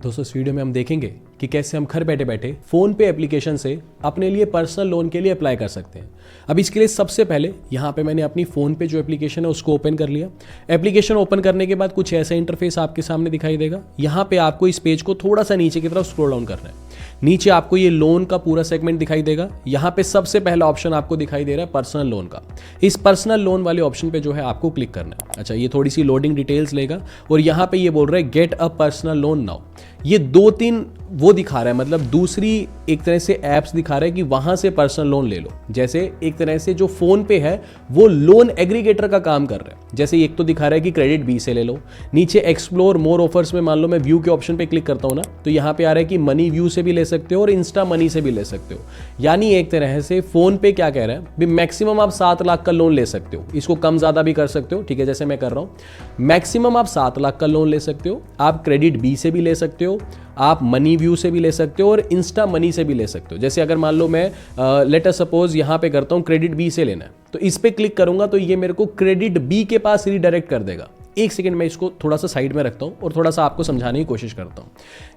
दोस्तों इस वीडियो में हम देखेंगे कि कैसे हम घर बैठे बैठे फोन पे एप्लीकेशन से अपने लिए पर्सनल लोन के लिए अप्लाई कर सकते हैं। अब इसके लिए सबसे पहले यहाँ पे मैंने अपनी फ़ोन पे जो एप्लीकेशन है उसको ओपन कर लिया। एप्लीकेशन ओपन करने के बाद कुछ ऐसा इंटरफेस आपके सामने दिखाई देगा। यहाँ पे आपको इस पेज को थोड़ा सा नीचे की तरफ स्क्रॉल डाउन करना है। नीचे आपको ये लोन का पूरा सेगमेंट दिखाई देगा। यहाँ पे सबसे पहला ऑप्शन आपको दिखाई दे रहा है पर्सनल लोन का। इस पर्सनल लोन वाले ऑप्शन पे जो है आपको क्लिक करना है। अच्छा, ये थोड़ी सी लोडिंग डिटेल्स लेगा और यहाँ पे ये बोल रहा है get a personal loan now. ये 2-3 वो दिखा रहा है, मतलब दूसरी एक तरह से एप्स दिखा रहा है कि वहां से पर्सनल लोन ले लो। जैसे एक तरह से जो फोन पे है वो लोन एग्रीगेटर का काम कर रहा है। जैसे एक तो दिखा रहा है कि क्रेडिट बी से ले लो, नीचे एक्सप्लोर मोर ऑफर्स में मान लो मैं व्यू के ऑप्शन पे क्लिक करता हूं ना, तो यहाँ पे आ रहा है कि मनी व्यू से भी ले सकते हो और इंस्टा मनी से भी ले सकते हो। यानी एक तरह से फोन पे क्या कह रहा है, मैक्सिमम आप 7 लाख का लोन ले सकते हो। इसको कम ज्यादा भी कर सकते हो, ठीक है, जैसे मैं कर रहा हूं। मैक्सिमम आप 7 लाख का लोन ले सकते हो। आप क्रेडिट बी से भी ले सकते हो, आप मनी व्यू से भी ले सकते हो और इंस्टा मनी से भी ले सकते हो। जैसे अगर मान लो मैं लेट अस सपोज यहाँ पे करता हूँ क्रेडिट बी से लेना है, तो इस पे क्लिक करूंगा तो ये मेरे को क्रेडिट बी के पास रीडायरेक्ट कर देगा। एक सेकंड मैं इसको थोड़ा सा साइड में रखता हूं और थोड़ा सा आपको समझाने की कोशिश करता हूं।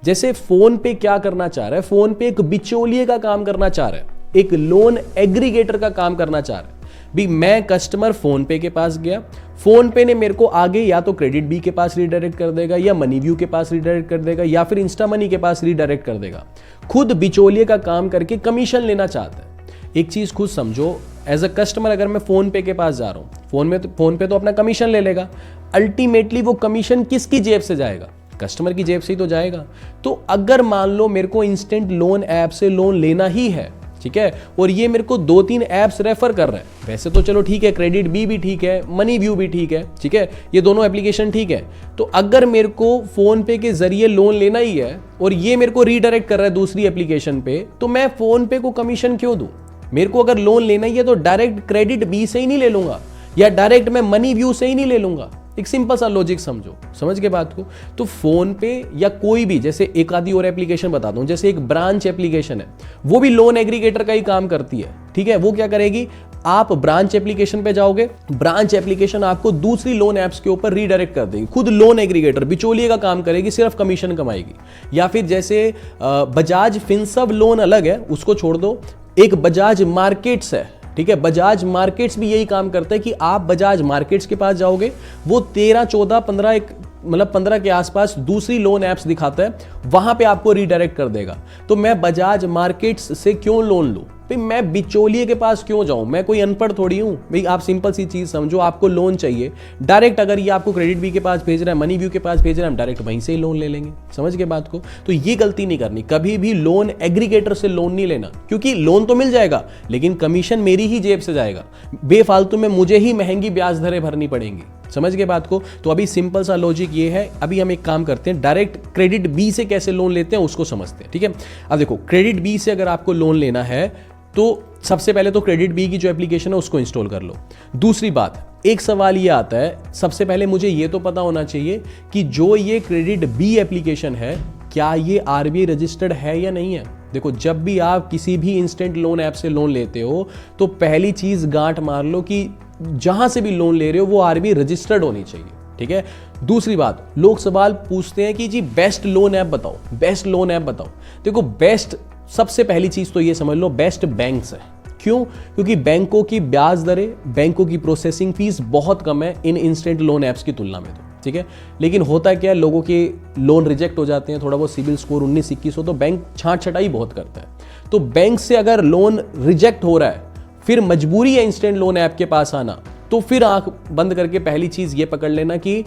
जैसे फोन पे क्या करना चाह रहा है, फोन पे एक बिचौलिए का काम करना चाह रहा है, एक लोन एग्रीगेटर का काम करना चाह रहा है। भी मैं कस्टमर फोन पे के पास गया, फोन पे ने मेरे को आगे या तो क्रेडिट बी के पास रीडायरेक्ट कर देगा या मनी व्यू के पास रीडायरेक्ट कर देगा या फिर इंस्टा मनी के पास रीडायरेक्ट कर देगा। खुद बिचौलिए का काम करके कमीशन लेना चाहता है। एक चीज खुद समझो, एज अ कस्टमर अगर मैं फोन पे के पास जा रहा हूं, फोन पे तो अपना कमीशन ले लेगा। अल्टीमेटली वो कमीशन किसकी जेब से जाएगा? कस्टमर की जेब से ही तो जाएगा। तो अगर मान लो मेरे को इंस्टेंट लोन ऐप से लोन लेना ही है, ठीक है, और ये मेरे को 2-3 ऐप्स रेफर कर रहे हैं, वैसे तो चलो ठीक है, क्रेडिट बी भी ठीक है, मनी व्यू भी ठीक है, ठीक है, ये दोनों एप्लीकेशन ठीक है। तो अगर मेरे को फोन पे के जरिए लोन लेना ही है और ये मेरे को रीडायरेक्ट कर रहा है दूसरी एप्लीकेशन पे, तो मैं फोन पे को कमीशन क्यों दूं? मेरे को अगर लोन लेना ही है तो डायरेक्ट क्रेडिट बी से ही नहीं ले लूंगा या डायरेक्ट मैं मनी व्यू से ही नहीं ले लूंगा। एक सिंपल सा लॉजिक समझो, समझ के बात को। तो फोन पे या कोई भी, जैसे एक आधी और एप्लीकेशन बताता हूं, जैसे एक ब्रांच एप्लीकेशन है, वो भी लोन एग्रीगेटर का ही काम करती है, ठीक है। वो क्या करेगी, आप ब्रांच एप्लीकेशन पे जाओगे, ब्रांच एप्लीकेशन आपको दूसरी लोन एप्स के ऊपर रीडायरेक्ट कर देगी। खुद लोन एग्रीगेटर बिचौलिए का काम करेगी, सिर्फ कमीशन कमाएगी। या फिर जैसे बजाज फिनसर्व लोन अलग है, उसको छोड़ दो, एक बजाज मार्केट्स है, ठीक है। बजाज मार्केट्स भी यही काम करता है कि आप बजाज मार्केट्स के पास जाओगे, वो 13, 14, 15 मतलब 15 के आसपास दूसरी लोन एप्स दिखाता है, वहां पे आपको रीडायरेक्ट कर देगा। तो मैं बजाज मार्केट्स से क्यों लोन लूं? भाई मैं बिचौलिए के पास क्यों जाऊं? मैं कोई अनपढ़ थोड़ी हूं भाई। आप सिंपल सी चीज समझो, आपको लोन चाहिए डायरेक्ट, अगर ये आपको क्रेडिट बी के पास भेज रहा है, मनी व्यू के पास भेज रहा है, हम डायरेक्ट वहीं से ही लोन ले लेंगे। समझ के बात को। तो ये गलती नहीं करनी, कभी भी लोन एग्रीगेटर से लोन नहीं लेना, क्योंकि लोन तो मिल जाएगा लेकिन कमीशन मेरी ही जेब से जाएगा। बेफालतू में मुझे ही महंगी ब्याज दरें भरनी पड़ेंगी। समझ के बात को। तो अभी सिंपल सा लॉजिक ये है। अभी हम एक काम करते हैं, डायरेक्ट क्रेडिट बी से कैसे लोन लेते हैं उसको समझते हैं, ठीक है। अब देखो, क्रेडिट बी से अगर आपको लोन लेना है तो सबसे पहले तो क्रेडिट बी की जो एप्लीकेशन है उसको इंस्टॉल कर लो। दूसरी बात, एक सवाल ये आता है, सबसे पहले मुझे ये तो पता होना चाहिए कि जो ये क्रेडिट बी एप्लीकेशन है, क्या ये आरबीआई रजिस्टर्ड है या नहीं है। देखो, जब भी आप किसी भी इंस्टेंट लोन ऐप से लोन लेते हो तो पहली चीज गांठ मार लो कि जहां से भी लोन ले रहे हो वो आरबीआई रजिस्टर्ड होनी चाहिए, ठीक है। दूसरी बात, लोग सवाल पूछते हैं कि जी बेस्ट लोन ऐप बताओ, बेस्ट लोन ऐप बताओ। देखो, बेस्ट, सबसे पहली चीज तो ये समझ लो, बेस्ट बैंक्स है। क्यों? क्योंकि बैंकों की ब्याज दरें, बैंकों की प्रोसेसिंग फीस बहुत कम है इन इंस्टेंट लोन ऐप्स की तुलना में, तो ठीक है। लेकिन होता क्या है, लोगों के लोन रिजेक्ट हो जाते हैं, थोड़ा बहुत सिबिल स्कोर 19-21 हो तो बैंक छांट छटाई बहुत करता है। तो बैंक से अगर लोन रिजेक्ट हो रहा है, फिर मजबूरी है इंस्टेंट लोन ऐप के पास आना, तो फिर आंख बंद करके पहली चीज ये पकड़ लेना कि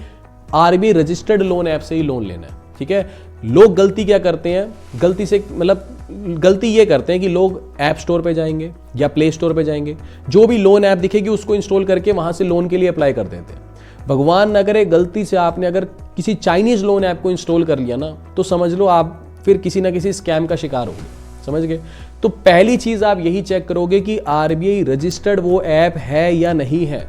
आरबीआई रजिस्टर्ड लोन ऐप से ही लोन लेना है, ठीक है। लोग गलती क्या करते हैं, गलती से मतलब गलती ये करते हैं कि लोग ऐप स्टोर पे जाएंगे या प्ले स्टोर पे जाएंगे, जो भी लोन ऐप दिखेगी उसको इंस्टॉल करके वहां से लोन के लिए अप्लाई कर देते हैं। भगवान न करे गलती से आपने अगर किसी चाइनीज लोन ऐप को इंस्टॉल कर लिया ना, तो समझ लो आप फिर किसी ना किसी स्कैम का शिकार होगे। समझ गए। तो पहली चीज आप यही चेक करोगे कि आरबीआई रजिस्टर्ड वो ऐप है या नहीं है।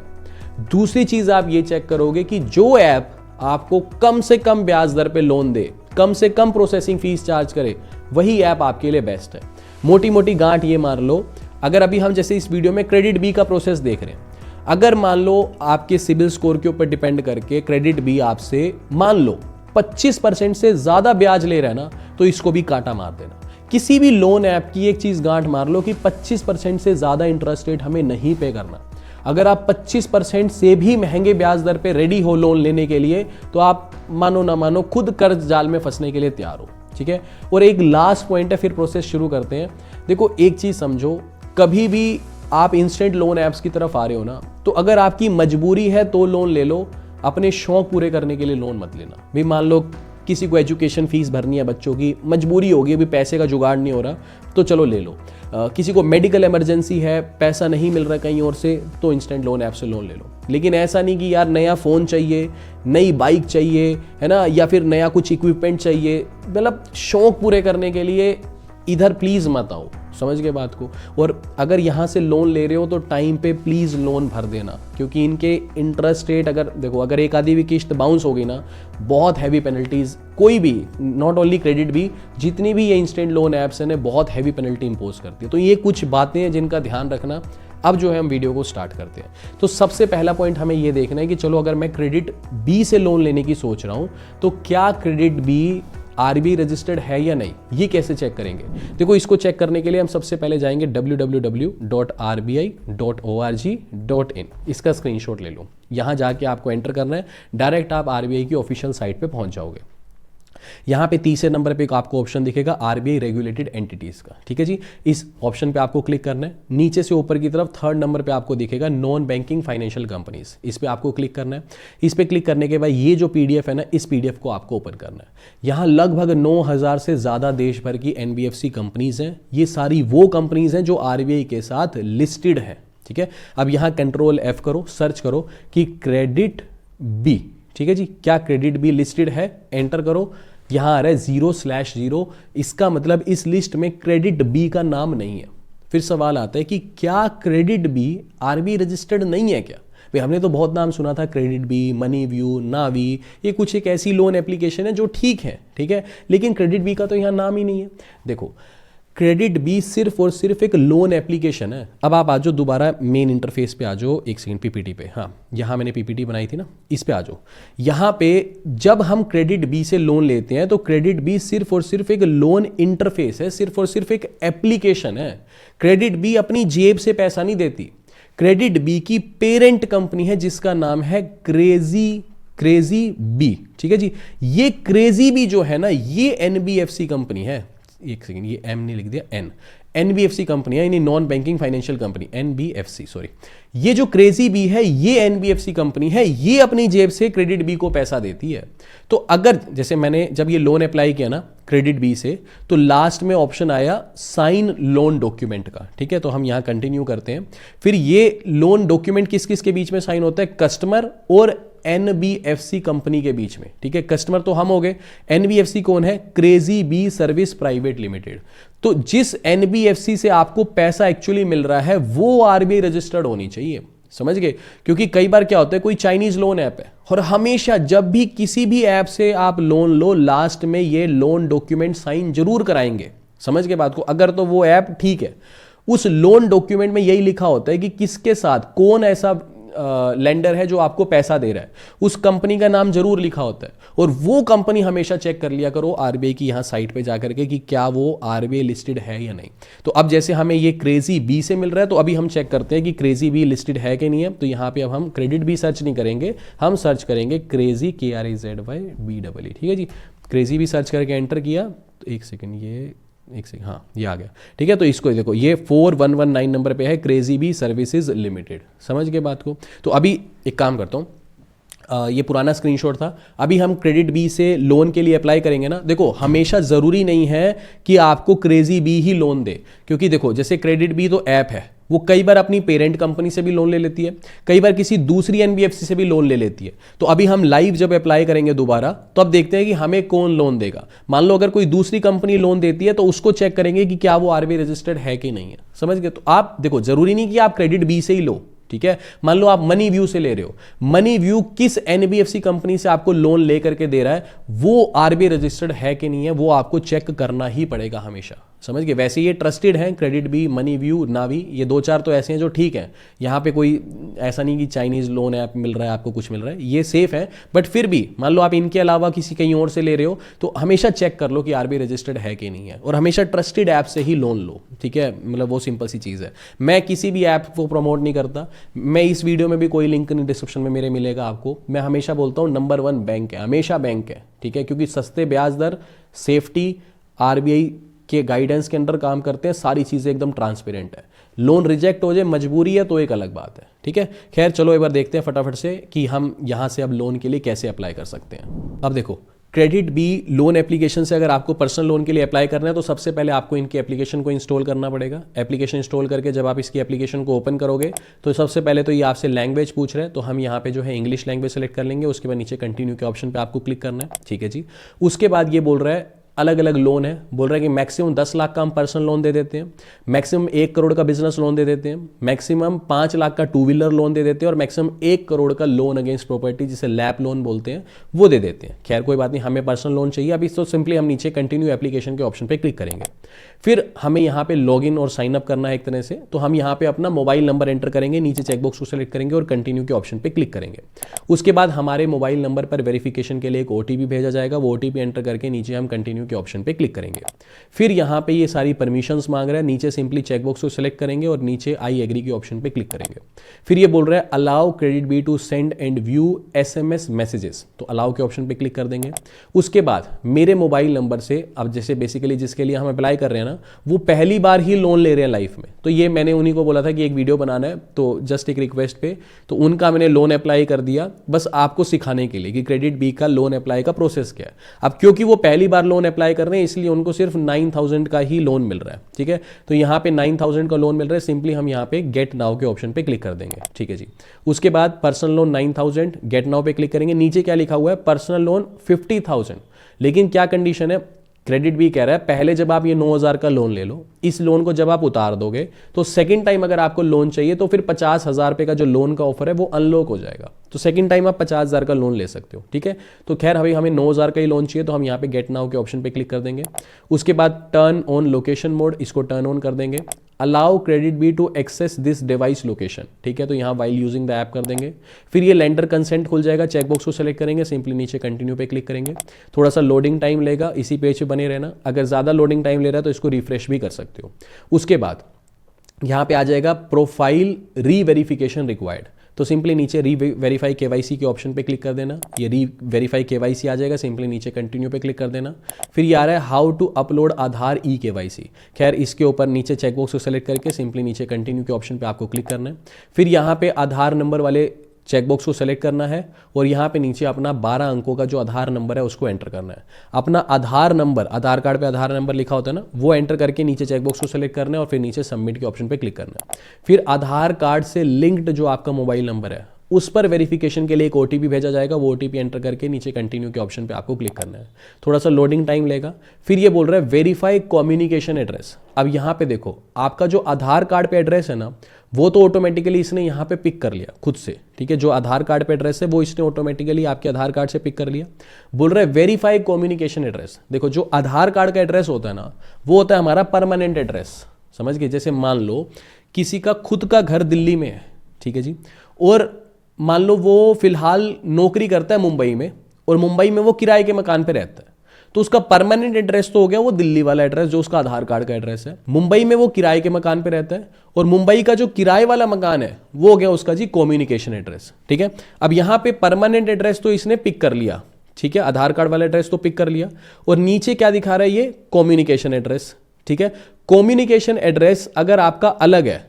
दूसरी चीज आप ये चेक करोगे कि जो ऐप आपको कम से कम ब्याज दर पे लोन दे, कम से कम प्रोसेसिंग फीस चार्ज करे, वही ऐप आपके लिए बेस्ट है। मोटी मोटी गांठ ये मार लो, अगर अभी हम जैसे इस वीडियो में क्रेडिट बी का प्रोसेस देख रहे हैं, अगर मान लो आपके सिबिल स्कोर के ऊपर डिपेंड करके क्रेडिट बी आपसे मान लो 25% से ज्यादा ब्याज ले रहा है ना, तो इसको भी कांटा मार देना। किसी भी लोन ऐप की एक चीज गांठ मार लो कि 25% से ज्यादा इंटरेस्ट रेट हमें नहीं पे करना। अगर आप 25% से भी महंगे ब्याज दर पे रेडी हो लोन लेने के लिए, तो आप मानो ना मानो खुद कर्ज जाल में फंसने के लिए तैयार हो, ठीक है। और एक लास्ट पॉइंट है, फिर प्रोसेस शुरू करते हैं। देखो एक चीज समझो, कभी भी आप इंस्टेंट लोन ऐप्स की तरफ आ रहे हो ना, तो अगर आपकी मजबूरी है तो लोन ले लो, अपने शौक पूरे करने के लिए लोन मत लेना। भी मान लो किसी को एजुकेशन फीस भरनी है बच्चों की, मजबूरी होगी, अभी पैसे का जुगाड़ नहीं हो रहा, तो चलो ले लो। किसी को मेडिकल इमरजेंसी है, पैसा नहीं मिल रहा कहीं और से, तो इंस्टेंट लोन ऐप से लोन ले लो। लेकिन ऐसा नहीं कि यार नया फ़ोन चाहिए, नई बाइक चाहिए, है ना, या फिर नया कुछ इक्विपमेंट चाहिए, मतलब शौक पूरे करने के लिए इधर प्लीज़ मत आओ। समझ गए बात को। और अगर यहाँ से लोन ले रहे हो तो टाइम पे प्लीज़ लोन भर देना, क्योंकि इनके इंटरेस्ट रेट अगर देखो, अगर एक आधी भी किस्त बाउंस हो गई ना, बहुत हैवी पेनल्टीज, कोई भी, नॉट ओनली क्रेडिट भी, जितनी भी ये इंस्टेंट लोन ऐप्स हैं बहुत हैवी पेनल्टी इंपोज करती है। तो ये कुछ बातें हैं जिनका ध्यान रखना। अब जो है हम वीडियो को स्टार्ट करते हैं। तो सबसे पहला पॉइंट हमें ये देखना है कि चलो अगर मैं क्रेडिट बी से लोन लेने की सोच रहा हूँ, तो क्या क्रेडिट बी आरबीआई रजिस्टर्ड है या नहीं, ये कैसे चेक करेंगे। देखो इसको चेक करने के लिए हम सबसे पहले जाएंगे www.rbi.org.in, इसका स्क्रीनशॉट ले लो। यहाँ जाके आपको एंटर करना है, डायरेक्ट आप आरबीआई की ऑफिशियल साइट पे पहुंच जाओगे। यहाँ पे तीसरे नंबर पे आपको ऑप्शन दिखेगा आरबीआई रेगुलेटेड एंटिटीज का, ठीक है जी। इस ऑप्शन पे आपको क्लिक करना है। नीचे से ऊपर की तरफ थर्ड नंबर पे आपको दिखेगा नॉन बैंकिंग फाइनेंशियल कंपनीज, इस पे आपको क्लिक करना है। इस पे क्लिक करने के बाद ये जो पीडीएफ है ना, इस पीडीएफ को आपको ओपन करना है। यहाँ लगभग 9000 से ज्यादा देश भर की एनबीएफसी कंपनीज हैं। ये सारी वो कंपनीज हैं जो आरबीआई के साथ लिस्टेड है, ठीक है। अब यहाँ कंट्रोल F करो, सर्च करो कि क्रेडिट बी, ठीक है जी, क्या क्रेडिट बी लिस्टेड है, एंटर करो। यहां आ रहा है 0/0, इसका मतलब इस लिस्ट में क्रेडिट बी का नाम नहीं है। फिर सवाल आता है कि क्या क्रेडिट बी आरबीआई रजिस्टर्ड नहीं है क्या। भाई हमने तो बहुत नाम सुना था, क्रेडिट बी, मनी व्यू, नावी, ये कुछ एक ऐसी लोन एप्लीकेशन है जो ठीक है, ठीक है, लेकिन क्रेडिट बी का तो यहाँ नाम ही नहीं है। देखो क्रेडिट बी सिर्फ और सिर्फ एक लोन एप्लीकेशन है। अब आप आ जाओ दोबारा मेन इंटरफेस पे आ जाओ, एक सेकंड, पीपीटी पे, हाँ यहाँ मैंने पीपीटी बनाई थी ना, इस पे आ जाओ। यहाँ पे जब हम क्रेडिट बी से लोन लेते हैं तो क्रेडिट बी सिर्फ और सिर्फ एक लोन इंटरफेस है, सिर्फ और सिर्फ एक एप्लीकेशन है। क्रेडिट बी अपनी जेब से पैसा नहीं देती। क्रेडिट बी की पेरेंट कंपनी है जिसका नाम है क्रेजी बी, ठीक है जी। ये क्रेजी बी जो है ना, ये एनबीएफसी कंपनी है। एक सेकंड, ये एम नहीं लिख दिया, एनबीएफसी कंपनी है, यानी non banking financial company, NBFC, sorry. ये जो क्रेजी बी है ये एनबीएफसी कंपनी है, ये अपनी जेब से क्रेडिट बी को पैसा देती है। तो अगर जैसे मैंने जब ये लोन अप्लाई किया ना क्रेडिट बी से, तो लास्ट में ऑप्शन आया साइन लोन डॉक्यूमेंट का, ठीक है। तो हम यहां कंटिन्यू करते हैं। फिर ये लोन डॉक्यूमेंट किस किस के बीच में साइन होता है, कस्टमर और एनबीएफसी कंपनी के बीच में, ठीक है। कस्टमर तो हम हो गए, एनबीएफसी कौन है, KrazyBee service private limited. तो जिस एनबीएफसी से आपको पैसा एक्चुअली मिल रहा है वो आरबीआई रजिस्टर्ड होनी चाहिए, समझ गए। क्योंकि कई बार क्या होता है, कोई चाइनीज लोन ऐप है और हमेशा जब भी किसी भी ऐप से आप लोन लो, लास्ट में ये लोन डॉक्यूमेंट साइन जरूर कराएंगे, समझ गए बात को। अगर तो वो ऐप ठीक है, उस लोन डॉक्यूमेंट में यही लिखा होता है कि किसके साथ, कौन ऐसा लेंडर है जो आपको पैसा दे रहा है, उस कंपनी का नाम जरूर लिखा होता है। और वो कंपनी हमेशा चेक कर लिया करो आरबीआई की यहाँ साइट पे जाकर के कि क्या वो आरबीआई लिस्टेड है या नहीं। तो अब जैसे हमें ये क्रेजी बी से मिल रहा है, तो अभी हम चेक करते हैं कि क्रेजी बी लिस्टेड है कि नहीं है। तो यहाँ पे अब हम क्रेडिट बी सर्च नहीं करेंगे, हम सर्च करेंगे क्रेजी, KREZYBEE, ठीक है जी। क्रेजी बी सर्च करके एंटर किया, तो एक सेकेंड, ये एक सेकंड, हाँ ये आ गया, ठीक है। तो इसको देखो, ये 4119 नंबर पे है, क्रेजी बी सर्विसेज लिमिटेड, समझ गए बात को। तो अभी एक काम करता हूँ, ये पुराना स्क्रीनशॉट था। अभी हम क्रेडिट बी से लोन के लिए अप्लाई करेंगे ना। देखो हमेशा ज़रूरी नहीं है कि आपको क्रेजी बी ही लोन दे, क्योंकि देखो जैसे क्रेडिट बी तो ऐप है, वो कई बार अपनी पेरेंट कंपनी से भी लोन ले लेती है, कई बार किसी दूसरी एनबीएफसी से भी लोन ले लेती है। तो अभी हम लाइव जब अप्लाई करेंगे दोबारा, तो अब देखते हैं कि हमें कौन लोन देगा। मान लो अगर कोई दूसरी कंपनी लोन देती है तो उसको चेक करेंगे कि क्या वो आरबीआई रजिस्टर्ड है कि नहीं है, समझ गए। तो आप देखो, जरूरी नहीं कि आप क्रेडिट बी से ही लो, ठीक है। मान लो आप मनी व्यू से ले रहे हो, मनी व्यू किस एनबीएफसी कंपनी से आपको लोन लेकर के दे रहा है, वो आरबीआई रजिस्टर्ड है कि नहीं है, वो आपको चेक करना ही पड़ेगा हमेशा, समझ गए। वैसे ये ट्रस्टेड हैं, क्रेडिट बी, मनी व्यू, नावी, ये दो चार तो ऐसे हैं जो ठीक हैं। यहाँ पे कोई ऐसा नहीं कि चाइनीज़ लोन ऐप मिल रहा है आपको, कुछ मिल रहा है, ये सेफ है। बट फिर भी मान लो आप इनके अलावा किसी कहीं और से ले रहे हो तो हमेशा चेक कर लो कि आरबीआई रजिस्टर्ड है कि नहीं है, और हमेशा ट्रस्टेड ऐप से ही लोन लो, ठीक है। मतलब वो सिंपल सी चीज़ है। मैं किसी भी ऐप को प्रमोट नहीं करता, मैं इस वीडियो में भी कोई लिंक नहीं डिस्क्रिप्शन में मेरे मिलेगा आपको। मैं हमेशा बोलता हूँ नंबर 1 बैंक है, हमेशा बैंक है, ठीक है, क्योंकि सस्ते ब्याज दर, सेफ्टी, आरबीआई के गाइडेंस के अंडर काम करते हैं, सारी चीज़ें एकदम ट्रांसपेरेंट है। लोन रिजेक्ट हो जाए, मजबूरी है तो एक अलग बात है, ठीक है। खैर चलो एक बार देखते हैं फटाफट से कि हम यहाँ से अब लोन के लिए कैसे अप्लाई कर सकते हैं। अब देखो, क्रेडिट बी लोन एप्लीकेशन से अगर आपको पर्सनल लोन के लिए अप्लाई करना है तो सबसे पहले आपको इनकी एप्लीकेशन को इंस्टॉल करना पड़ेगा। एप्लीकेशन इंस्टॉल करके जब आप इसकी एप्लीकेशन को ओपन करोगे तो सबसे पहले तो ये आपसे लैंग्वेज पूछ रहे हैं, तो हम यहाँ पे जो है इंग्लिश लैंग्वेज सेलेक्ट कर लेंगे। उसके बाद नीचे कंटिन्यू के ऑप्शन पे आपको क्लिक करना है, ठीक है जी। उसके बाद ये बोल रहा है अलग अलग लोन है, बोल रहा है कि मैक्सिमम 10 लाख का हम पर्सनल लोन दे देते हैं, मैक्सिमम 1 करोड़ का बिजनेस लोन दे देते हैं, मैक्सिमम 5 लाख का 2 व्हीलर लोन दे देते हैं, और मैक्सिमम 1 करोड़ का लोन अगेंस्ट प्रॉपर्टी जिसे लैप लोन बोलते हैं वो दे देते हैं। खैर कोई बात नहीं, हमें पर्सनल लोन चाहिए अभी, तो सिंपली हम नीचे कंटिन्यू एप्लीकेशन के ऑप्शन पे क्लिक करेंगे। फिर हमें यहाँ पे लॉगिन और साइन अप करना है एक तरह से, तो हम यहाँ पे अपना मोबाइल नंबर एंटर करेंगे, नीचे चेकबॉक्स को सेलेक्ट करेंगे और कंटिन्यू के ऑप्शन पे क्लिक करेंगे। उसके बाद हमारे मोबाइल नंबर पर वेरिफिकेशन के लिए एक ओटीपी भेजा जाएगा, वो ओटीपी एंटर करके नीचे हम कंटिन्यू के ऑप्शन पे क्लिक करेंगे। फिर यहाँ पे ये सारी परमिशंस मांग रहा है, नीचे सिंपली चेकबॉक्स को सिलेक्ट करेंगे और नीचे आई एग्री के ऑप्शन पे क्लिक करेंगे। फिर ये बोल रहा है allow credit B to send and view SMS messages, तो अलाउ के ऑप्शन पे क्लिक कर देंगे। उसके बाद मेरे मोबाइल नंबर से, अब जैसे बेसिकली जिसके लिए हम अप्लाई कर रहे हैं ना, वो पहली बार ही लोन ले रहे हैं लाइफ में, तो ये मैंने उन्हीं को बोला था कि एक वीडियो बनाना है, तो जस्ट एक रिक्वेस्ट पे, तो उनका मैंने लोन अप्लाई कर दिया, बस आपको सिखाने के लिए कि क्रेडिट बी का लोन अप्लाई का प्रोसेस क्या है। अब क्योंकि वो पहली बार लोन अप्लाई कर रहे हैं इसलिए उनको सिर्फ 9,000 का ही लोन मिल रहा है, ठीक है। तो यहाँ पे 9,000 का लोन मिल रहा है, सिंपली हम यहाँ पे गेट नाउ के ऑप्शन पे क्लिक कर देंगे, ठीक है जी। उसके बाद पर्सनल लोन 9,000, गेट नाउ पे क्लिक करेंगे। नीचे क्या लिखा हुआ है, पर्सनल लोन 50,000, लेकिन क्या कंडीशन है, क्रेडिट भी कह रहा है पहले जब आप ये 9,000 का लोन ले लो, इस लोन को जब आप उतार दोगे तो सेकंड टाइम अगर आपको लोन चाहिए तो फिर 50,000 रुपये का जो लोन का ऑफर है वो अनलॉक हो जाएगा, तो सेकंड टाइम आप 50,000 का लोन ले सकते हो, ठीक है। तो खैर अभी हमें 9,000 का ही लोन चाहिए, तो हम यहाँ पे गेट नाउ के ऑप्शन पे क्लिक कर देंगे। उसके बाद टर्न ऑन लोकेशन मोड, इसको टर्न ऑन कर देंगे। Allow credit B to access this device location, ठीक है, तो यहाँ वाइल यूजिंग द ऐप कर देंगे। फिर ये लेंडर कंसेंट खुल जाएगा, चेकबॉक्स को सेलेक्ट करेंगे, सिंपली नीचे कंटिन्यू पे क्लिक करेंगे। थोड़ा सा लोडिंग टाइम लेगा, इसी पेज पे बने रहना, अगर ज़्यादा लोडिंग टाइम ले रहा है तो इसको रिफ्रेश भी कर सकते हो। उसके बाद यहाँ पे आ जाएगा प्रोफाइल री वेरिफिकेशन रिक्वायर्ड, तो सिंपली नीचे री वेरीफाई केवाईसी के ऑप्शन पे क्लिक कर देना, ये री वेरीफाई केवाईसी आ जाएगा, सिंपली नीचे कंटिन्यू पे क्लिक कर देना। फिर ये आ रहा है how to upload Aadhaar E KYC, खैर इसके ऊपर नीचे चेकबॉक्स को सेलेक्ट करके सिंपली नीचे कंटिन्यू के ऑप्शन पे आपको क्लिक करना है। फिर यहाँ पे आधार नंबर वाले चेकबॉक्स को सेलेक्ट करना है और यहाँ पे नीचे अपना 12 अंकों का जो आधार नंबर है उसको एंटर करना है। अपना आधार नंबर, आधार कार्ड पे आधार नंबर लिखा होता है ना, वो एंटर करके नीचे चेकबॉक्स को सेलेक्ट करना है और फिर नीचे सबमिट के ऑप्शन पे क्लिक करना है। फिर आधार कार्ड से लिंक्ड जो आपका मोबाइल नंबर है उस पर वेरिफिकेशन के लिए एक ओटीपी भेजा जाएगा, वो ओटीपी एंटर करके नीचे कंटिन्यू के ऑप्शन पे आपको क्लिक करना है। थोड़ा सा लोडिंग टाइम लेगा। फिर ये बोल रहा है वेरीफाई कम्युनिकेशन एड्रेस। अब यहाँ पे देखो, आपका जो आधार कार्ड पे एड्रेस है ना, वो तो ऑटोमेटिकली इसने यहाँ पे पिक कर लिया खुद से, ठीक है। जो आधार कार्ड पे एड्रेस है वो इसने ऑटोमेटिकली आपके आधार कार्ड से पिक कर लिया। बोल रहा है वेरीफाई कम्युनिकेशन एड्रेस। देखो जो आधार कार्ड का एड्रेस होता है ना, वो होता है हमारा परमानेंट एड्रेस, समझ गए। जैसे मान लो किसी का खुद का घर दिल्ली में है, ठीक है जी, और मान लो वो फिलहाल नौकरी करता है मुंबई में और मुंबई में वो किराए के मकान पे रहता है, तो उसका परमानेंट एड्रेस तो हो गया वो दिल्ली वाला एड्रेस जो उसका आधार कार्ड का एड्रेस है। मुंबई में वो किराए के मकान पे रहता है और मुंबई का जो किराए वाला मकान है वो हो गया उसका जी कम्युनिकेशन एड्रेस, ठीक है। अब यहाँ पे परमानेंट एड्रेस तो इसने पिक कर लिया, ठीक है, आधार कार्ड वाला एड्रेस तो पिक कर लिया, और नीचे क्या दिखा रहा है ये कम्युनिकेशन एड्रेस, ठीक है। कम्युनिकेशन एड्रेस अगर आपका अलग है,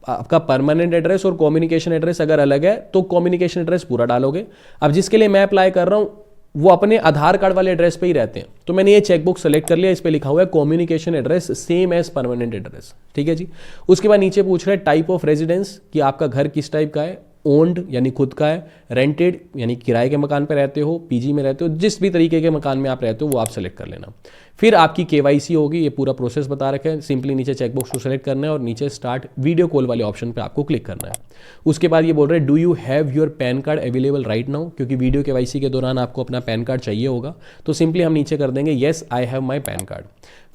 आपका परमानेंट एड्रेस और कम्युनिकेशन एड्रेस अगर अलग है तो कम्युनिकेशन एड्रेस पूरा डालोगे। अब जिसके लिए मैं अप्लाई कर रहा हूं वो अपने आधार कार्ड वाले एड्रेस पे ही रहते हैं, तो मैंने ये चेकबुक सेलेक्ट कर लिया, इस पे लिखा हुआ है communication address same as permanent address, ठीक है जी। उसके बाद नीचे पूछ रहा है टाइप ऑफ रेजिडेंस, कि आपका घर किस टाइप का है, ओन्ड यानी खुद का है, रेंटेड यानी किराए के मकान पे रहते हो, पीजी में रहते हो, जिस भी तरीके के मकान में आप रहते हो वो आप सेलेक्ट कर लेना। फिर आपकी केवाईसी होगी, ये पूरा प्रोसेस बता रखा है। सिंपली नीचे चेकबॉक्स को सेलेक्ट करना है और नीचे स्टार्ट वीडियो कॉल वाले ऑप्शन पे आपको क्लिक करना है। उसके बाद ये बोल रहे हैं do you have your pan card available right now, क्योंकि वीडियो केवाईसी के दौरान आपको अपना पैन कार्ड चाहिए होगा। तो सिंपली हम नीचे कर देंगे yes I have my PAN card.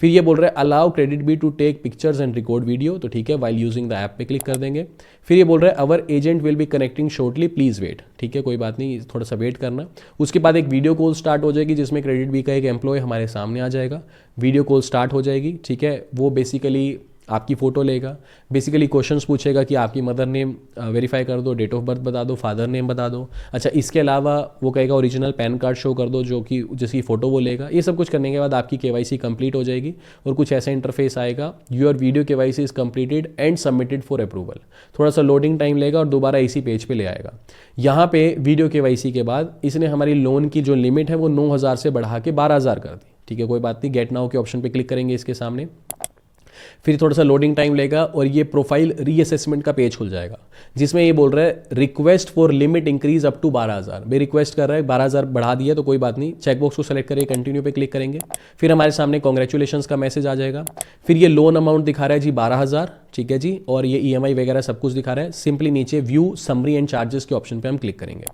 फिर ये बोल रहे हैं allow credit B to take pictures and record video, तो ठीक है, वाइल यूजिंग द ऐप पे क्लिक कर देंगे। फिर ये बोल रहे हैं our agent will be connecting shortly please wait, ठीक है, कोई बात नहीं, थोड़ा सा वेट करना। उसके बाद एक वीडियो कॉल स्टार्ट हो जाएगी जिसमें क्रेडिट बी का एक एम्प्लॉय हमारे सामने आ जाएगा। वीडियो कॉल स्टार्ट हो जाएगी, ठीक है, वो बेसिकली आपकी फ़ोटो लेगा, बेसिकली क्वेश्चंस पूछेगा कि आपकी मदर नेम वेरीफाई कर दो, डेट ऑफ बर्थ बता दो, फादर नेम बता दो। अच्छा, इसके अलावा वो कहेगा ओरिजिनल पैन कार्ड शो कर दो, जो कि जिसकी फ़ोटो वो लेगा। ये सब कुछ करने के बाद आपकी केवाईसी कंप्लीट हो जाएगी और कुछ ऐसा इंटरफेस आएगा, your video KYC is completed and submitted for approval. थोड़ा सा लोडिंग टाइम लेगा और दोबारा इसी पेज पे ले आएगा। यहाँ पे वीडियो केवाईसी के बाद इसने हमारी लोन की जो लिमिट है वो 9,000 से बढ़ा के 12,000 कर दी, ठीक है, कोई बात नहीं। गेट नाउ के ऑप्शन पे क्लिक करेंगे इसके सामने, फिर थोड़ा सा लोडिंग टाइम लेगा और ये प्रोफाइल रीअसेसमेंट का पेज खुल जाएगा जिसमें ये बोल रहा है request for limit increase up to 12,000। भाई रिक्वेस्ट कर रहा है 12,000 बढ़ा दिया तो कोई बात नहीं, चेकबॉक्स को सेलेक्ट करेंगे, कंटिन्यू पे क्लिक करेंगे। फिर हमारे सामने कॉन्ग्रेचुलेशंस का मैसेज आ जाएगा। फिर ये लोन अमाउंट दिखा रहा है जी 12,000, ठीक है जी, और ये EMI वगैरह सब कुछ दिखा रहा है। सिंपली नीचे व्यू समरी एंड चार्जेस के ऑप्शन पे हम क्लिक करेंगे।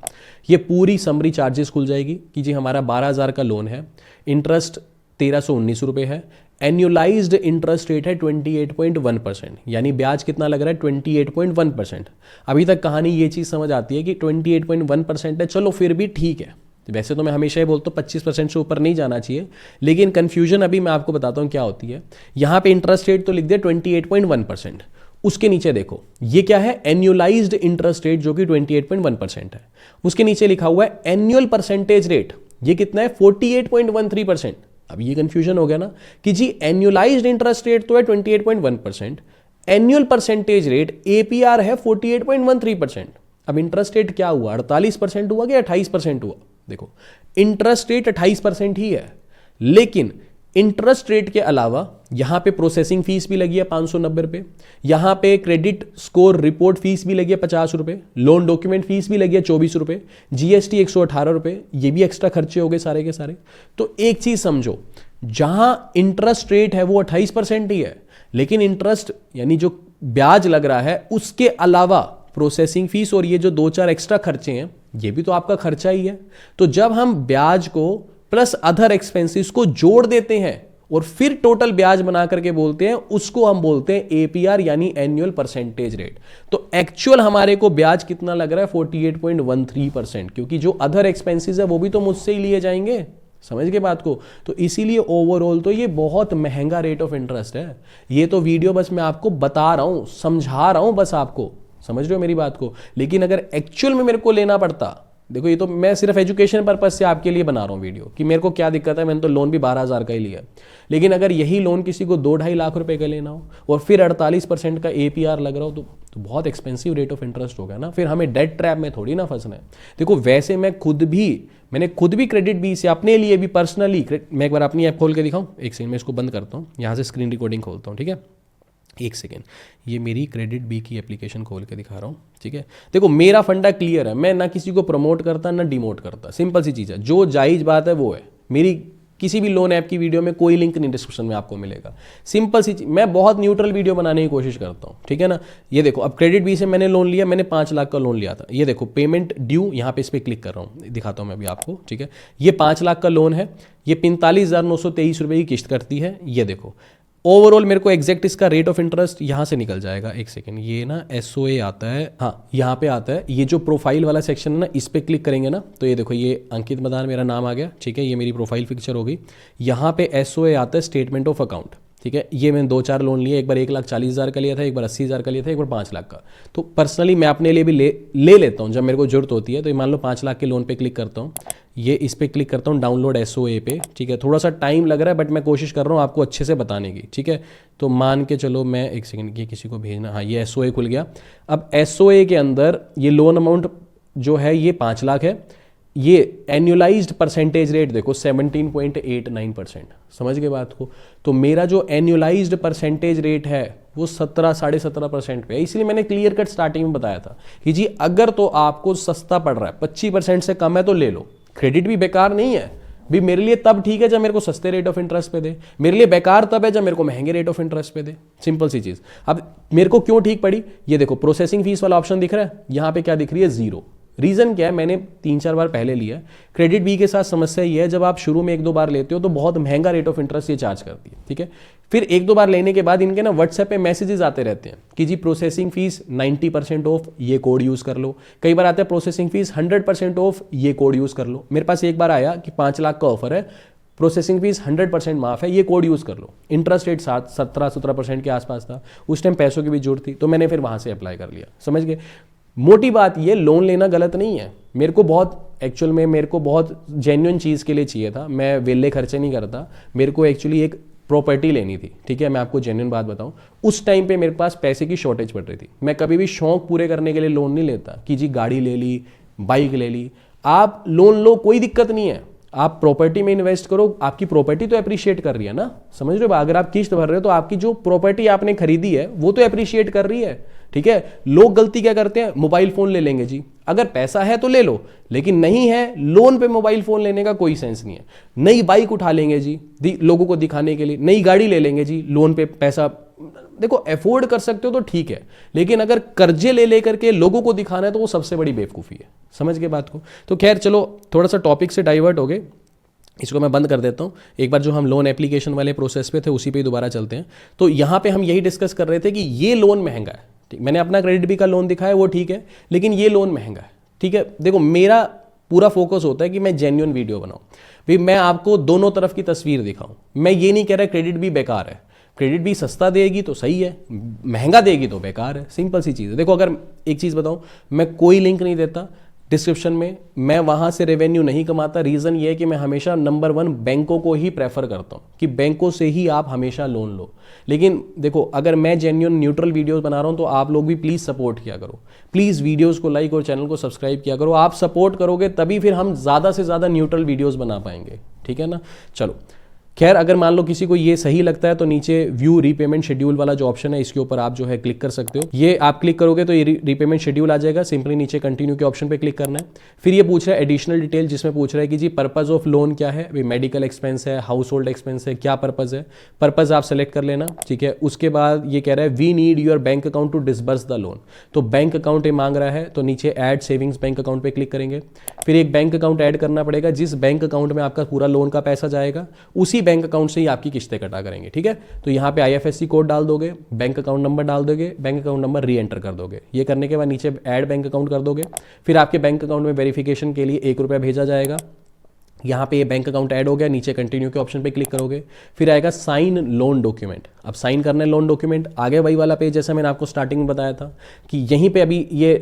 ये पूरी समरी चार्जेस खुल जाएगी कि जी हमारा 12,000 का लोन है, इंटरेस्ट 1,319 रुपये है, एन्युलाइज्ड इंटरेस्ट रेट है 28.1%, यानी ब्याज कितना लग रहा है 28.1%। अभी तक कहानी ये चीज़ समझ आती है कि 28.1% है, चलो फिर भी ठीक है। वैसे तो मैं हमेशा ही बोलता हूँ 25% से ऊपर नहीं जाना चाहिए, लेकिन कन्फ्यूजन अभी मैं आपको बताता हूँ क्या होती है। यहाँ पे इंटरेस्ट रेट तो लिख दिया 28.1%, उसके नीचे देखो ये क्या है, एन्युलाइज्ड इंटरेस्ट रेट जो कि 28.1% है। उसके नीचे लिखा हुआ है एनुअल परसेंटेज रेट, ये कितना है 48.13%। अब ये कंफ्यूजन हो गया ना कि जी एन्युलाइज्ड इंटरेस्ट रेट तो है 28.1%, एनुअल परसेंटेज रेट APR है 48.13%। अब इंटरेस्ट रेट क्या हुआ, 48% हुआ कि 28% हुआ? देखो इंटरेस्ट रेट 28% ही है, लेकिन इंटरेस्ट रेट के अलावा यहां पे प्रोसेसिंग फीस भी लगी है 590 रुपये, यहां पे क्रेडिट स्कोर रिपोर्ट फीस भी लगी है 50 रुपये, लोन डॉक्यूमेंट फीस भी लगी है 24 रुपये, GST 118 रुपये, ये भी एक्स्ट्रा खर्चे हो गए सारे के सारे। तो एक चीज समझो, जहां इंटरेस्ट रेट है वो 28% ही है, लेकिन इंटरेस्ट यानी जो ब्याज लग रहा है उसके अलावा प्रोसेसिंग फीस और ये जो 2-4 एक्स्ट्रा खर्चे हैं ये भी तो आपका खर्चा ही है। तो जब हम ब्याज को प्लस अदर एक्सपेंसेस को जोड़ देते हैं और फिर टोटल ब्याज बना करके बोलते हैं, उसको हम बोलते हैं APR यानी एनुअल परसेंटेज रेट। तो एक्चुअल हमारे को ब्याज कितना लग रहा है 48.13%, क्योंकि जो अदर एक्सपेंसेस है वो भी तो मुझसे ही लिए जाएंगे, समझ के बात को। तो इसीलिए ओवरऑल तो ये बहुत महंगा रेट ऑफ इंटरेस्ट है। ये तो वीडियो बस मैं आपको बता रहा हूं, समझा रहा हूं बस, आपको समझ रहे हो मेरी बात को। लेकिन अगर एक्चुअल में मेरे को लेना पड़ता, देखो ये तो मैं सिर्फ एजुकेशन पर्पज से आपके लिए बना रहा हूँ वीडियो कि मेरे को क्या दिक्कत है, मैंने तो लोन भी 12,000 का ही लिया। लेकिन अगर यही लोन किसी को 2-2.5 लाख रुपए का लेना हो और फिर 48% का APR लग रहा हो तो बहुत एक्सपेंसिव रेट ऑफ इंटरेस्ट होगा ना। फिर हमें डेट ट्रैप में थोड़ी ना फंसना है। देखो वैसे मैंने खुद भी क्रेडिट बी से अपने लिए भी पर्सनली, मैं एक बार अपनी ऐप खोल के दिखाऊँ, एक सेकंड में इसको बंद करता हूँ, यहाँ से स्क्रीन रिकॉर्डिंग खोलता हूँ, ठीक है, एक सेकेंड। ये मेरी क्रेडिट बी की एप्लीकेशन खोल के दिखा रहा हूँ, ठीक है। देखो मेरा फंडा क्लियर है, मैं ना किसी को प्रमोट करता ना डिमोट करता, सिंपल सी चीज़ है, जो जायज़ बात है वो है। मेरी किसी भी लोन ऐप की वीडियो में कोई लिंक नहीं डिस्क्रिप्शन में आपको मिलेगा, सिंपल सी चीज। मैं बहुत न्यूट्रल वीडियो बनाने की कोशिश करता हूँ, ठीक है ना। ये देखो अब क्रेडिट बी से मैंने लोन लिया, मैंने 5 लाख का लोन लिया था। ये देखो पेमेंट ड्यू, यहाँ पे इस पर क्लिक कर रहा हूँ, दिखाता हूँ मैं अभी आपको, ठीक है। ये 5 लाख का लोन है, ये 45,923 रुपये की किस्त करती है। ये देखो ओवरऑल मेरे को एग्जैक्ट इसका रेट ऑफ इंटरेस्ट यहाँ से निकल जाएगा। एक सेकेंड, ये ना SOA आता है, हाँ यहाँ पे आता है, ये जो प्रोफाइल वाला सेक्शन है ना, इस पर क्लिक करेंगे ना तो ये देखो ये अंकित मदान मेरा नाम आ गया, ठीक है, ये मेरी प्रोफाइल पिक्चर हो गई। यहाँ पे SOA आता है स्टेटमेंट ऑफ अकाउंट, ठीक है। ये मैंने 2-4 लोन लिए, एक बार 1,40,000 का लिया था, एक बार 80,000 का लिया था, एक बार 5 लाख का। तो पर्सनली मैं अपने लिए भी ले लेता हूँ जब मेरे को जरूरत होती है। तो ये मान लो 5 लाख के लोन पे क्लिक करता हूँ, ये इस पर क्लिक करता हूँ डाउनलोड SOA पे, ठीक है। थोड़ा सा टाइम लग रहा है बट मैं कोशिश कर रहा हूँ आपको अच्छे से बताने की, ठीक है। तो मान के चलो मैं एक सेकंड की किसी को भेजना, हाँ ये SOA खुल गया। अब SOA के अंदर ये लोन अमाउंट जो है ये 5 लाख है, ये एन्युलाइज्ड परसेंटेज रेट देखो 17.89%, समझ गए बात को। तो मेरा जो एन्युलाइज्ड परसेंटेज रेट है वो 17-17.5% पे है। इसलिए मैंने क्लियर कट स्टार्टिंग में बताया था कि जी अगर तो आपको सस्ता पड़ रहा है, 25% से कम है तो ले लो, क्रेडिट भी बेकार नहीं है। भी मेरे लिए तब ठीक है जब मेरे को सस्ते रेट ऑफ इंटरेस्ट पे दे, मेरे लिए बेकार तब है जब मेरे को महंगे रेट ऑफ इंटरेस्ट पे दे। सिंपल सी चीज। अब मेरे को क्यों ठीक पड़ी, ये देखो प्रोसेसिंग फीस वाला ऑप्शन दिख रहा है, यहां पे क्या दिख रही है, 0। रीजन क्या है, मैंने 3-4 बार पहले लिया। क्रेडिट बी के साथ समस्या ये है, जब आप शुरू में 1-2 बार लेते हो तो बहुत महंगा रेट ऑफ इंटरेस्ट ये चार्ज करती है, ठीक है। फिर 1-2 बार लेने के बाद इनके ना व्हाट्सएप पे मैसेजेस आते रहते हैं कि जी प्रोसेसिंग फीस 90% ऑफ, ये कोड यूज कर लो। कई बार आता है प्रोसेसिंग फीस 100% ऑफ, ये कोड यूज कर लो। मेरे पास एक बार आया कि 5 लाख का ऑफर है, प्रोसेसिंग फीस 100% माफ है, ये कोड यूज कर लो। इंटरेस्ट रेट 17% के आसपास था, उस टाइम पैसों की भी जरूरत थी, तो मैंने फिर वहां से अप्लाई कर लिया। समझ गए। मोटी बात ये, लोन लेना गलत नहीं है। मेरे को बहुत जेन्युइन चीज़ के लिए चाहिए था, मैं वेले खर्चे नहीं करता। मेरे को एक्चुअली एक प्रॉपर्टी लेनी थी, ठीक है। मैं आपको जेन्युइन बात बताऊं, उस टाइम पे मेरे पास पैसे की शॉर्टेज पड़ रही थी। मैं कभी भी शौक पूरे करने के लिए लोन नहीं लेता कि जी गाड़ी ले ली, बाइक ले ली। आप लोन लो, कोई दिक्कत नहीं है, आप प्रॉपर्टी में इन्वेस्ट करो, आपकी प्रॉपर्टी तो एप्रिशिएट कर रही है ना, समझ रहे हो। अगर आप किस्त भर रहे हो तो आपकी जो प्रॉपर्टी आपने खरीदी है वो तो एप्रिशिएट कर रही है, ठीक है। लोग गलती क्या करते हैं, मोबाइल फोन ले लेंगे जी, अगर पैसा है तो ले लो, लेकिन नहीं है, लोन पे मोबाइल फोन लेने का कोई सेंस नहीं है। नई बाइक उठा लेंगे जी लोगों को दिखाने के लिए, नई गाड़ी ले लेंगे जी, लोन पे पैसा, देखो अफोर्ड कर सकते हो तो ठीक है, लेकिन अगर कर्जे ले लेकर के लोगों को दिखाना है तो वो सबसे बड़ी बेवकूफ़ी है। समझ गए बात को। तो खैर चलो, थोड़ा सा टॉपिक से डाइवर्ट हो गए, इसको मैं बंद कर देता हूँ। एक बार जो हम लोन एप्लीकेशन वाले प्रोसेस पे थे उसी पे दोबारा चलते हैं। तो यहाँ पे हम यही डिस्कस कर रहे थे कि ये लोन महंगा है, ठीक। मैंने अपना क्रेडिट बी का लोन दिखाया, वो ठीक है, लेकिन ये लोन महंगा है, ठीक है। देखो मेरा पूरा फोकस होता है कि मैं जेन्युइन वीडियो बनाऊँ, भाई मैं आपको दोनों तरफ की तस्वीर दिखाऊँ। मैं ये नहीं कह रहा क्रेडिट बी बेकार है, क्रेडिट भी सस्ता देगी तो सही है, महंगा देगी तो बेकार है। सिंपल सी चीज़ है। देखो अगर एक चीज़ बताऊं, मैं कोई लिंक नहीं देता डिस्क्रिप्शन में, मैं वहां से रेवेन्यू नहीं कमाता। रीज़न ये है कि मैं हमेशा नंबर 1 बैंकों को ही प्रेफर करता हूं कि बैंकों से ही आप हमेशा लोन लो। लेकिन देखो अगर मैं जेन्युइन न्यूट्रल वीडियोस बना रहा हूं तो आप लोग भी प्लीज़ सपोर्ट किया करो, प्लीज़ वीडियोस को लाइक और चैनल को सब्सक्राइब किया करो। आप सपोर्ट करोगे तभी फिर हम ज़्यादा से ज़्यादा न्यूट्रल वीडियोज़ बना पाएंगे, ठीक है ना। चलो खैर, अगर मान लो किसी को ये सही लगता है तो नीचे व्यू रीपेमेंट शेड्यूल वाला जो ऑप्शन है इसके ऊपर आप जो है क्लिक कर सकते हो। ये आप क्लिक करोगे तो ये रीपेमेंट शेड्यूल आ जाएगा। सिंपली नीचे कंटिन्यू के ऑप्शन पे क्लिक करना है। फिर ये पूछ रहा है एडिशनल डिटेल, जिसमें पूछ रहा है कि जी पर्पज ऑफ लोन क्या है, भाई मेडिकल एक्सपेंस है, हाउस होल्ड एक्सपेंस है, क्या पर्पज है। पर्पज आप सेलेक्ट कर लेना, ठीक है। उसके बाद ये कह रहा है we need your bank account to disburse the loan, तो बैंक अकाउंट ये मांग रहा है, तो नीचे ऐड सेविंग्स बैंक अकाउंट पे क्लिक करेंगे। फिर एक बैंक अकाउंट ऐड करना पड़ेगा, जिस बैंक अकाउंट में आपका पूरा लोन का पैसा जाएगा उसी बैंक अकाउंट से ही की किस्तें कटा करेंगे, ठीक है। तो यहाँ पे IFSC कोड डाल दोगे, बैंक अकाउंट नंबर डाल दोगे, बैंक अकाउंट नंबर री एंटर कर दोगे। ये करने के बाद नीचे ऐड बैंक अकाउंट कर दोगे। फिर आपके बैंक अकाउंट में वेरिफिकेशन के लिए ₹1 भेजा जाएगा। यहाँ पे ये बैंक अकाउंट ऐड हो गया, नीचे कंटिन्यू के ऑप्शन पे क्लिक करोगे। फिर आएगा साइन लोन डॉक्यूमेंट। अब साइन करना है लोन डॉक्यूमेंट, आगे वही वाला पेज जैसा मैंने आपको स्टार्टिंग में बताया था कि यहीं पे अभी ये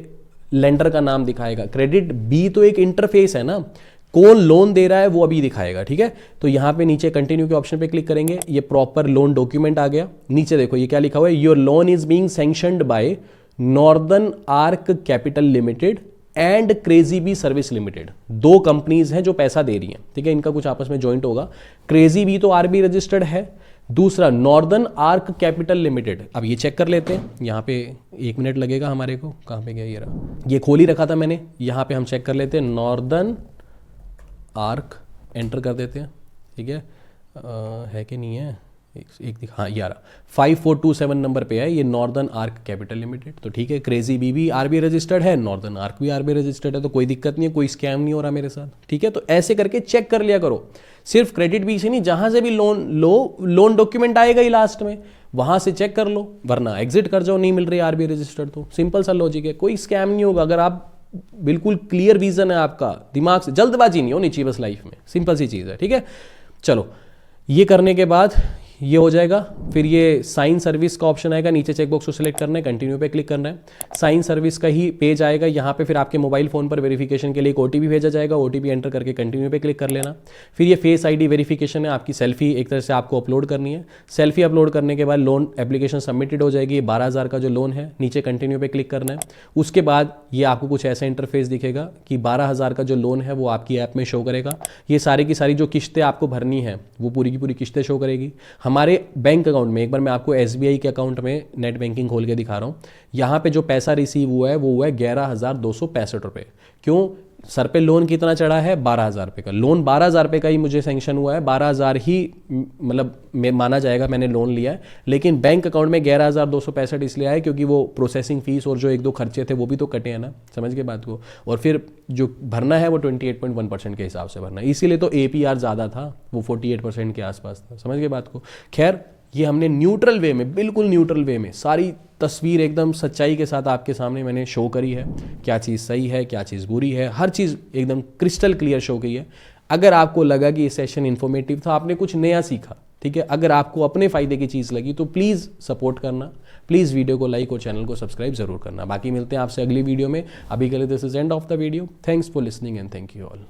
लेंडर का नाम दिखाएगा। क्रेडिट बी तो एक इंटरफेस है ना, कौन लोन दे रहा है वो अभी दिखाएगा, ठीक है। तो यहाँ पे नीचे कंटिन्यू के ऑप्शन पे क्लिक करेंगे, ये प्रॉपर लोन डॉक्यूमेंट आ गया। नीचे देखो ये क्या लिखा हुआ है, your loan is being sanctioned by Northern Arc Capital Limited and KrazyBee service limited. 2 companies हैं जो पैसा दे रही हैं, ठीक है। इनका कुछ आपस में ज्वाइंट होगा। क्रेजी बी तो RBI रजिस्टर्ड है, दूसरा नॉर्दर्न आर्क कैपिटल लिमिटेड। अब ये चेक कर लेते हैं, यहाँ पे 1 मिनट लगेगा हमारे को। कहाँ पे गया ये रहा, ये खोल ही रखा था मैंने। यहाँ पे हम चेक कर लेते हैं, नॉर्दर्न आर्क एंटर कर देते हैं, ठीक है कि नहीं है, एक दिखा, हाँ ये आ रहा 5427 नंबर पे है, ये नॉर्दर्न आर्क कैपिटल लिमिटेड। तो ठीक है, क्रेजी बी भी RBI रजिस्टर्ड है, नॉर्दर्न आर्क भी RBI रजिस्टर्ड है, तो कोई दिक्कत नहीं है, कोई स्कैम नहीं हो रहा मेरे साथ, ठीक है। तो ऐसे करके चेक कर लिया करो, सिर्फ क्रेडिट बी से नहीं, जहां से भी लोन लो, लोन डॉक्यूमेंट आएगा ही लास्ट में, वहां से चेक कर लो, वरना एग्जिट कर जाओ, नहीं मिल रही RBI रजिस्टर्ड। तो सिंपल सा लॉजिक है, कोई स्कैम नहीं होगा अगर आप बिल्कुल क्लियर विजन है आपका, दिमाग से जल्दबाजी नहीं होनी चाहिए बस लाइफ में, सिंपल सी चीज़ है, ठीक है। चलो ये करने के बाद ये हो जाएगा। फिर ये साइन सर्विस का ऑप्शन आएगा, नीचे चेकबॉक्स को सिलेक्ट करना है, कंटिन्यू पे क्लिक करना है। साइन सर्विस का ही पेज आएगा, यहाँ पे फिर आपके मोबाइल फोन पर वेरिफिकेशन के लिए एक OTP भेजा जाएगा, OTP एंटर करके कंटिन्यू पे क्लिक कर लेना। फिर ये फेस ID वेरिफिकेशन है, आपकी सेल्फी एक तरह से आपको अपलोड करनी है। सेल्फी अपलोड करने के बाद लोन एप्लीकेशन सबमिटेड हो जाएगी। ये 12,000 का जो लोन है, नीचे कंटिन्यू पे क्लिक करना है। उसके बाद ये आपको कुछ ऐसा इंटरफेस दिखेगा कि 12,000 का जो लोन है वो आपकी ऐप में शो करेगा। ये सारी की सारी जो किस्तें आपको भरनी है वो पूरी की पूरी किस्तें शो करेगी। हमारे बैंक अकाउंट में, एक बार मैं आपको SBI के अकाउंट में नेट बैंकिंग खोल के दिखा रहा हूँ, यहाँ पे जो पैसा रिसीव हुआ है वो हुआ है 11,265 रुपये। क्यों? सर पे लोन कितना चढ़ा है, 12,000 रुपये का लोन, 12,000 रुपये का ही मुझे सैंक्शन हुआ है, 12,000 ही मतलब माना जाएगा मैंने लोन लिया है, लेकिन बैंक अकाउंट में 11,265 इसलिए आया क्योंकि वो प्रोसेसिंग फीस और जो एक दो खर्चे थे वो भी तो कटे हैं ना, समझ के बात को। और फिर जो भरना है वो 28.1% के हिसाब से भरना है, इसीलिए तो APR ज़्यादा था, वो 48% के आसपास था, समझ के बात को। खैर ये हमने न्यूट्रल वे में, बिल्कुल न्यूट्रल वे में सारी तस्वीर एकदम सच्चाई के साथ आपके सामने मैंने शो करी है, क्या चीज़ सही है क्या चीज़ बुरी है, हर चीज़ एकदम क्रिस्टल क्लियर शो की है। अगर आपको लगा कि ये सेशन इन्फॉर्मेटिव था, आपने कुछ नया सीखा, ठीक है, अगर आपको अपने फ़ायदे की चीज़ लगी तो प्लीज़ सपोर्ट करना, प्लीज़ वीडियो को लाइक और चैनल को सब्सक्राइब ज़रूर करना। बाकी मिलते हैं आपसे अगली वीडियो में, अभी के लिए this is end of the video. Thanks for listening and thank you all.